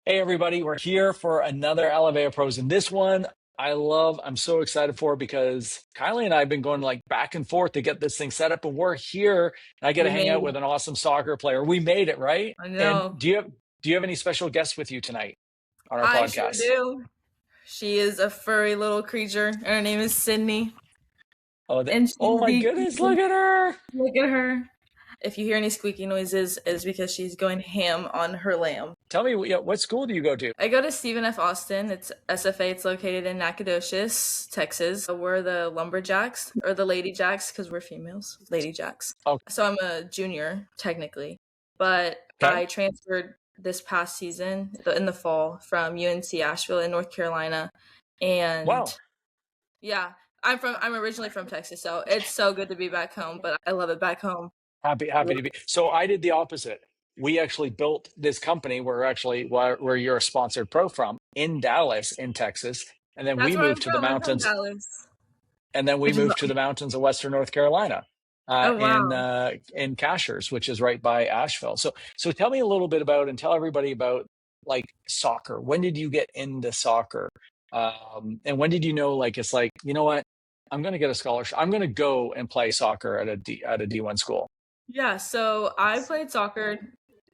Hey everybody, we're here for another Alovéa Pros. And this one I'm so excited for because Kylie and I have been going like back and forth to get this thing set up, and we're here and I get to We hang made out it. with an awesome soccer player. We made it, right? I And know. do you have any special guests with you tonight on our I sure podcast? do. She is a furry little creature, and her name is Sydney. And Oh she's my the goodness, look at her. look at her. If you hear any squeaky noises, is because she's going ham on her lamb. Tell me, what school do you go to? I go to Stephen F. Austin. It's SFA. It's located in Nacogdoches, Texas. We're the lumberjacks or the lady jacks because we're females. Lady jacks. Oh, So I'm a junior technically, but okay. I transferred this past season in the fall from UNC Asheville in North Carolina, and Wow. yeah, I'm originally from Texas, so it's so good to be back home. But I love it back home. Happy to be. So I did the opposite. We actually built this company where you're a sponsored pro from in Dallas, in Texas, and then That's we where I'm moved to the from. I'm from mountains, Dallas, and then we which is moved to the mountains of Western North Carolina, oh wow. in Cashers, which is right by Asheville. So tell me a little bit about and tell everybody about like soccer. When did you get into soccer? And when did you know like it's like, you know what? I'm going to get a scholarship. I'm going to go and play soccer at a D1 school. Yeah, so I played soccer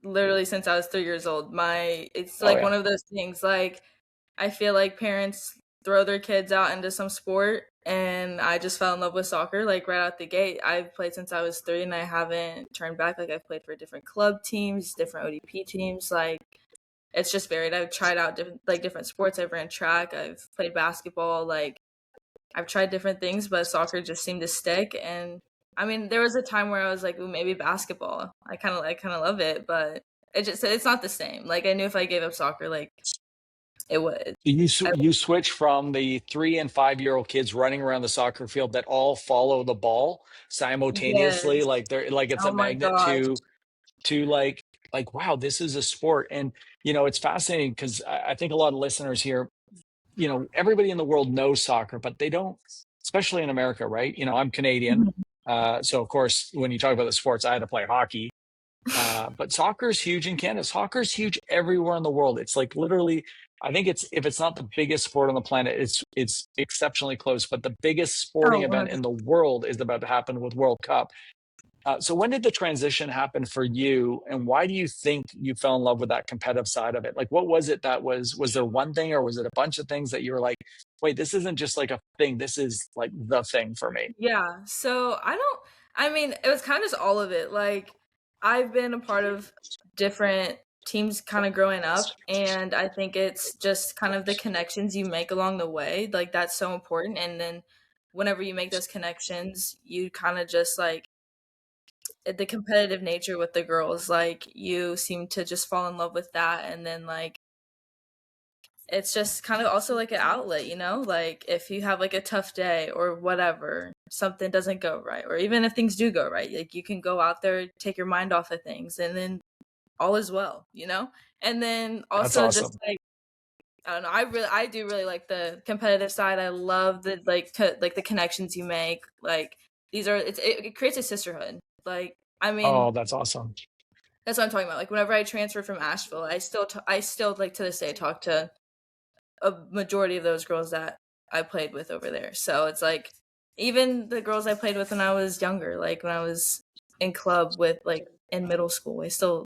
literally since I was 3 years old. It's Oh like yeah. one of those things. Like I feel like parents throw their kids out into some sport, and I just fell in love with soccer like right out the gate. I've played since I was 3, and I haven't turned back. Like I've played for different club teams, different ODP teams. Like it's just varied. I've tried out different sports. I've ran track. I've played basketball. Like I've tried different things, but soccer just seemed to stick. And I mean, there was a time where I was like, "Ooh, maybe basketball." I kind of love it, but it's not the same. Like I knew if I gave up soccer, like it would. You switch from the 3 and 5 year old kids running around the soccer field that all follow the ball simultaneously, Yes. like they're like it's a Oh my magnet gosh. to like wow, this is a sport. And it's fascinating because I think a lot of listeners here, everybody in the world knows soccer, but they don't, especially in America, right? I'm Canadian, Mhm. so of course when you talk about the sports, I had to play hockey. But soccer is huge in Canada. Soccer is huge everywhere in the world. It's like literally, I think it's if it's not the biggest sport on the planet, it's exceptionally close. But the biggest sporting Oh, event in 100%. the world is about to happen with World Cup. So when did the transition happen for you, and why do you think you fell in love with that competitive side of it? Like, what was it that was there one thing, or was it a bunch of things that you were like, wait, this isn't just like a thing. This is like the thing for me. Yeah. So I mean, it was kind of just all of it. Like I've been a part of different teams kind of growing up, and I think it's just kind of the connections you make along the way. Like that's so important. And then whenever you make those connections, you kind of just like the competitive nature with the girls, like you seem to just fall in love with that. And then like it's just kind of also like an outlet, like if you have like a tough day or whatever, something doesn't go right, or even if things do go right, like you can go out there, take your mind off of things, and then all is well. And then That's also just awesome. like I don't know, I do really like the competitive side. I love the like the connections you make. Like it creates a sisterhood. Like I mean, Oh, that's awesome. that's what I'm talking about. Like whenever I transferred from Asheville, I still like to this day talk to a majority of those girls that I played with over there. So it's like even the girls I played with when I was younger, like when I was in club with like in middle school, I still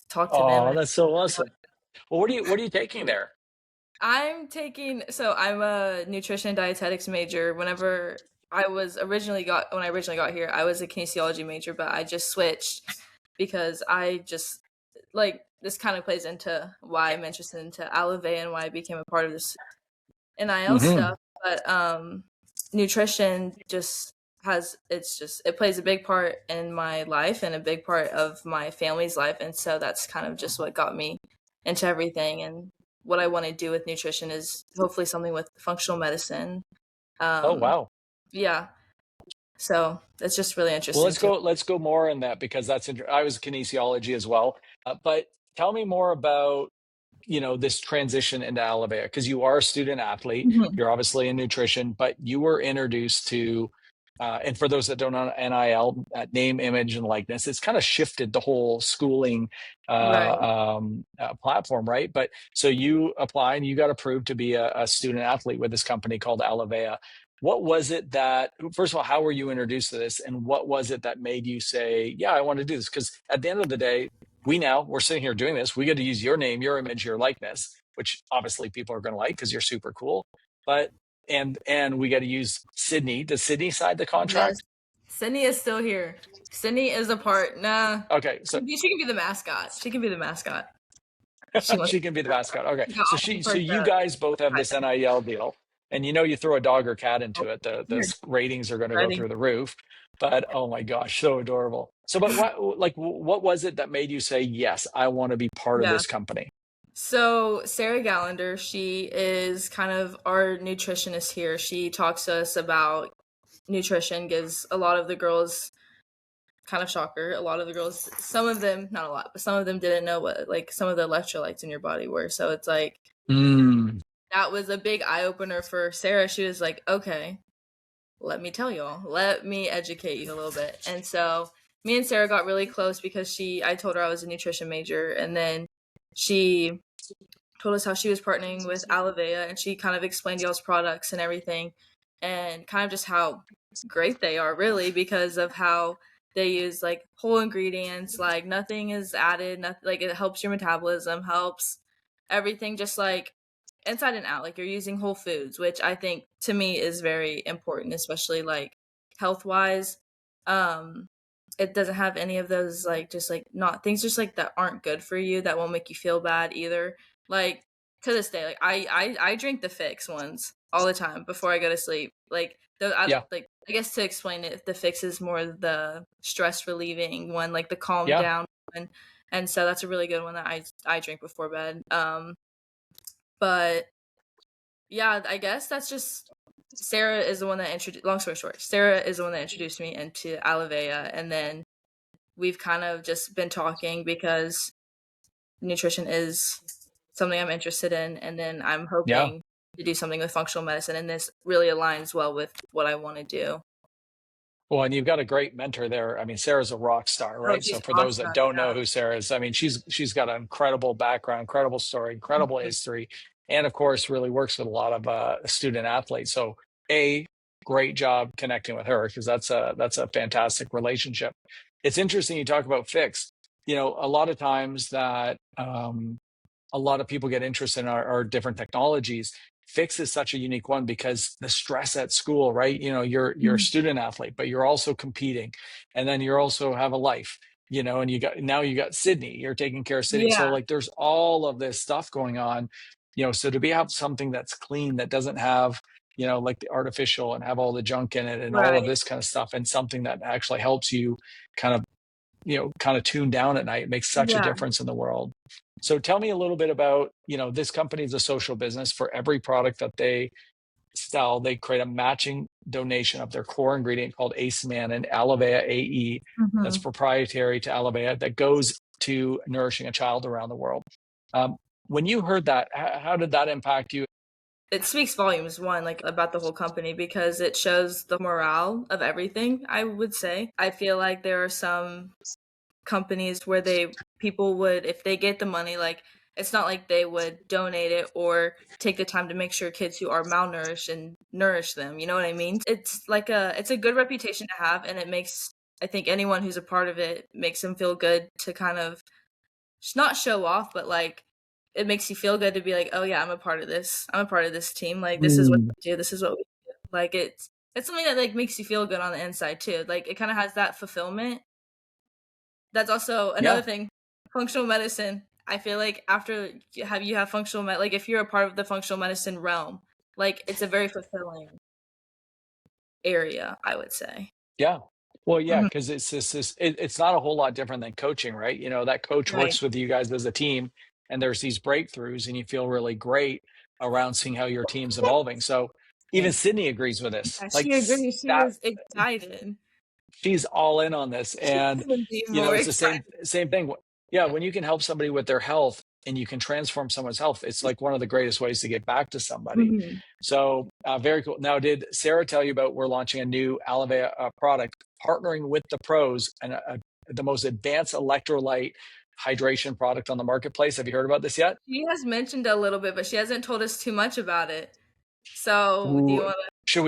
talk to them. Oh, And that's so awesome. Well, what are you taking there? I'm a nutrition dietetics major. When I originally got here, I was a kinesiology major, but I just switched because I just like this kind of plays into why I'm interested into Alovéa and why I became a part of this NIL Hmm. stuff. But nutrition it plays a big part in my life and a big part of my family's life, and so that's kind of just what got me into everything. And what I want to do with nutrition is hopefully something with functional medicine. Oh, um wow. yeah, so it's just really Well, interesting let's to me. go. Let's go more in that because I was kinesiology as well, but tell me more about this transition into Alovéa because you are a student athlete. Mhm. You're obviously in nutrition, but you were introduced to And for those that don't know, NIL, name, image, and likeness, it's kind of shifted the whole schooling Right. platform, right? But so you apply and you got approved to be a student athlete with this company called Alovéa. What was it that, first of all, how were you introduced to this? And what was it that made you say, yeah, I want to do this? Because at the end of the day, we're sitting here doing this. We get to use your name, your image, your likeness, which obviously people are going to like because you're super cool. But and we got to use Sydney. Does Sydney sign the Yes. contract? Sydney is still here. Sydney is a part. Nah. Okay, so She can be the mascot. She can be the mascot. She wants she can be the mascot. Okay, to so offer so you the guys both have this NIL deal, and you throw a dog or cat into it, the Here, ratings are going to go ready? through the roof. But oh my gosh, so adorable. So, but what was it that made you say yes, I want to be part of Yeah. this company? So Sarah Gallender, she is kind of our nutritionist here. She talks to us about nutrition, gives a lot of the girls, kind of shocker, a lot of the girls, some of them, not a lot, but some of them didn't know what like some of the electrolytes in your body were. So it's like Mm, that was a big eye opener for Sarah. She was like, okay, let me tell y'all, let me educate you a little bit. And so me and Sarah got really close because I told her I was a nutrition major, and then she told us how she was partnering with Alovéa, and she kind of explained y'all's products and everything, and kind of just how great they are, really, because of how they use like whole ingredients, like nothing is added, nothing, like it helps your metabolism, helps everything, just like inside and out, like you're using whole foods, which I think to me is very important, especially like health wise. um it doesn't have any of those like just like not things just like that aren't good for you, that won't make you feel bad either. Like to this day, like I drink the fix ones all the time before I go to sleep. Like yeah, I guess to explain it, the fix is more the stress relieving one, like the calm yeah. down one, and so that's a really good one that I drink before bed. But yeah, I guess that's just Sarah is the one that introduced. Long story short, Sarah is the one that introduced me into Alovéa, and then we've kind of just been talking because nutrition is something I'm interested in, and then I'm Yeah. hoping to do something with functional medicine, and this really aligns well with what I want to do. Well, and you've got a great mentor there. I mean, Sarah's a rock star, Oh, right? she's So for those that awesome. don't know Yeah. who Sarah is, I mean, she's got an incredible background, incredible story, incredible Mhm. history, and of course, really works with a lot of student athletes. So, a great job connecting with her because that's a fantastic relationship. It's interesting you talk about fix. A lot of times that a lot of people get interested in our different technologies. Fix is such a unique one because the stress at school, right? You're a Mhm. student athlete, but you're also competing, and then you also have a life, and you got Sydney. You're taking care of Sydney, so Yeah. like there's all of this stuff going on, So to be have something that's clean that doesn't have like the artificial and have all the junk in it and all of Right. this kind of stuff, and something that actually helps you kind of kind of tune down at night makes such a Yeah. difference in the world. So tell me a little bit about, this company is a social business. For every product that they sell, they create a matching donation of their core ingredient called Ace Man and Alovéa AE that's Hmm. proprietary to Alovéa that goes to nourishing a child around the world. When you heard that, how did that impact you? It speaks volumes, one, like about the whole company, because it shows the morale of everything, I would say. I feel like there are some companies where people would, if they get the money, like it's not like they would donate it or take the time to make sure kids who are malnourished and nourish them, you know what I mean? It's a good reputation to have, and it makes, I think, anyone who's a part of it, makes them feel good to kind of not show off, but like it makes you feel good to be like, oh yeah, I'm a part of this, I'm a part of this team, like this is what Mm, we do, this is what we do. Like it's something that like makes you feel good on the inside too, like it kind of has that fulfillment. That's also another yeah, thing. Functional medicine. I feel like after you have functional like if you're a part of the functional medicine realm, like it's a very fulfilling area, I would say. yeah. Well, yeah, Mhm. because it's not a whole lot different than coaching, right? That coach Right. works with you guys as a team, and there's these breakthroughs, and you feel really great around seeing how your team's evolving. So even Sydney agrees with this. Yeah, Like she agrees. She that, was excited. she's all in on this, She and couldn't be more it's the same excited. same thing. Yeah, when you can help somebody with their health, and you can transform someone's health, it's like one of the greatest ways to get back to somebody. Mhm. So very cool. Now, did Sarah tell you about we're launching a new Alovéa product, partnering with the pros and the most advanced electrolyte hydration product on the marketplace? Have you heard about this yet? She has mentioned a little bit, but she hasn't told us too much about it. So, do you Ooh, wanna should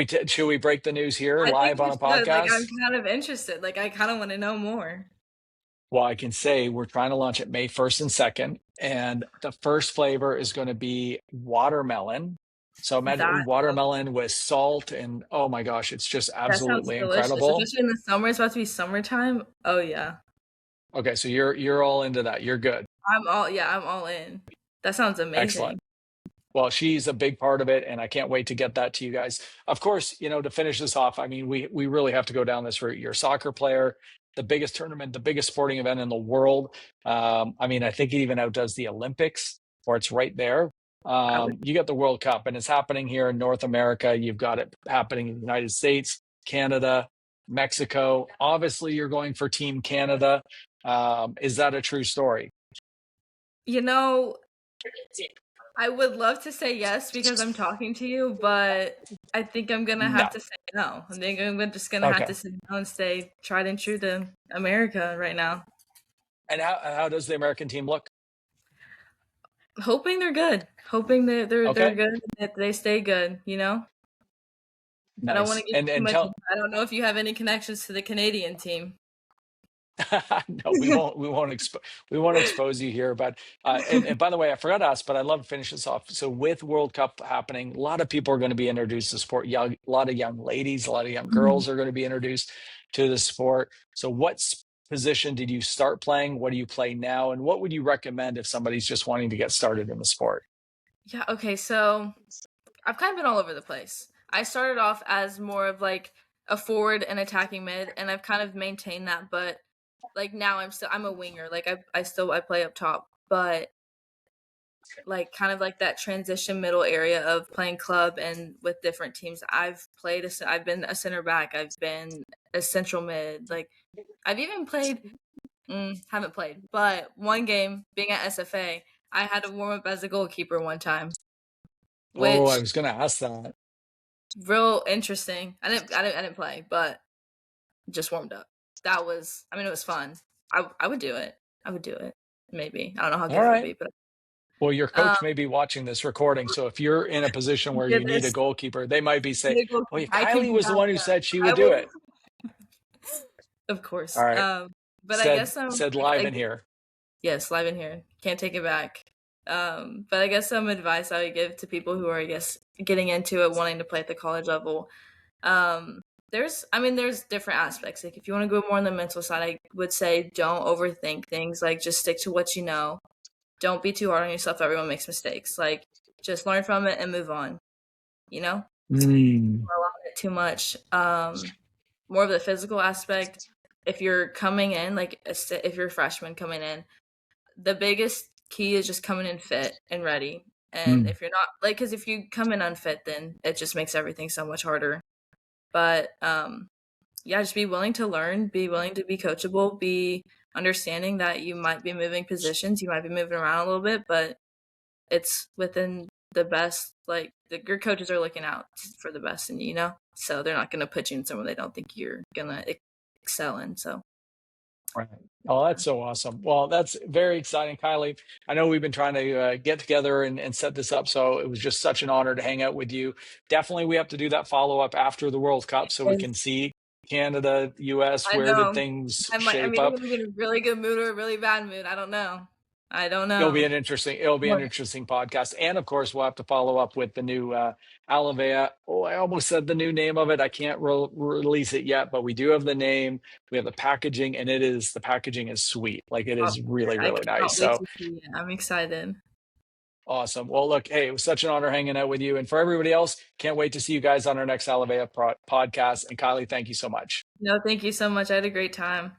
we break the news here I think live on we a should, like, I'm podcast? kind of interested, like, I kinda wanna know more. Well, I can say we're trying to launch it May 1st and 2nd, and the first flavor is going to be watermelon. So That imagine watermelon with salt, and oh my gosh, it's just that sounds absolutely delicious, incredible. especially in the summer, it's about to be summertime. Oh, yeah. Okay, so you're all into that. You're good. I'm all in. That sounds Excellent. amazing. Well, she's a big part of it, and I can't wait to get that to you guys. Of course, to finish this off, I mean, we really have to go down this route. You're a soccer player, the biggest tournament, the biggest sporting event in the world. I mean, I think it even outdoes the Olympics, or it's right there. I would You got the World Cup, and it's happening here in North America. You've got it happening in the United States, Canada, Mexico. Obviously, you're going for Team Canada. Is that a true story? You know, I would love to say yes because I'm talking to you, but I think I'm gonna have No. to say no. I think I'm just gonna have Okay. to say no and stay tried and true to America right now. And how does the American team look? Hoping they're good. Hoping that they're Okay. good and that they stay good, you know? I don't wanna Nice. give you too And much. tell I don't know if you have any connections to the Canadian team. no, we won't expose you here. But and by the way, I forgot to ask, but I'd love to finish this off. So with World Cup happening, a lot of people are going to be introduced to sport. Young, a lot of young ladies, a lot of young Mhm. girls are going to be introduced to the sport. So position did you start playing? What do you play now? And what would you recommend if somebody's just wanting to get started in the sport? Yeah, okay, so I've kind of been all over the place. I started off as more of like a forward and attacking mid, and I've kind of maintained that, but like now I'm a winger. Like I play up top, but like kind of like that transition middle area of playing club and with different teams. I've been a center back. I've been a central mid. Like I've even played haven't played, but one game being at SFA, I had to warm up as a goalkeeper one time, Oh, I which was going to ask that. real interesting. I didn't play, but just warmed up. I mean, it was fun. I would do it. I would do it. Maybe. I don't know how All good I would right. be, but Well, your um coach may be watching this recording. So if you're in a position where yeah, you need a there's goalkeeper, they might be saying, the "Oh, yeah, goalkeeper. I can Kylie be was the back one who up. said she I would do will it." of course. All right. But I guess Said live like in here. yes, live in here. Can't take it back. But I guess some advice I would give to people who are, I guess, getting into it, wanting to play at the college level. Um, there's different aspects. Like if you want to go more on the mental side, I would say don't overthink things. Like just stick to what you know. Don't be too hard on yourself. Everyone makes mistakes. Like just learn from it and move on. You know, Mm, rely on it too much. More of the physical aspect. If you're coming in, like if you're a freshman coming in, the biggest key is just coming in fit and ready. And mm. if you're not like, because if you come in unfit, then it just makes everything so much harder. But yeah, just be willing to learn, be willing to be coachable, be understanding that you might be moving positions, you might be moving around a little bit, but it's within the best. Like your coaches are looking out for the best in you, so they're not going to put you in somewhere they don't think you're gonna excel in. So Right. Oh, that's so awesome. Well, that's very exciting, Kylie. I know we've been trying to get together and set this up, so it was just such an honor to hang out with you. Definitely, we have to do that follow up after the World Cup so we yes, can see Canada, US, I where did know. things I'm shape either up. gonna be in a really good mood or a really bad mood. I don't know. I don't It'll know. be an interesting podcast. And of course, we'll have to follow up with the new Alavea. Oh, I almost said the new name of it. I can't release it yet, but we do have the name. We have the packaging, and the packaging is sweet. Like it is really, I really nice. cannot wait So to see it. I'm excited. awesome. Well, look, hey, it was such an honor hanging out with you. And for everybody else, can't wait to see you guys on our next Alavea podcast. And Kylie, thank you so much. No, thank you so much. I had a great time.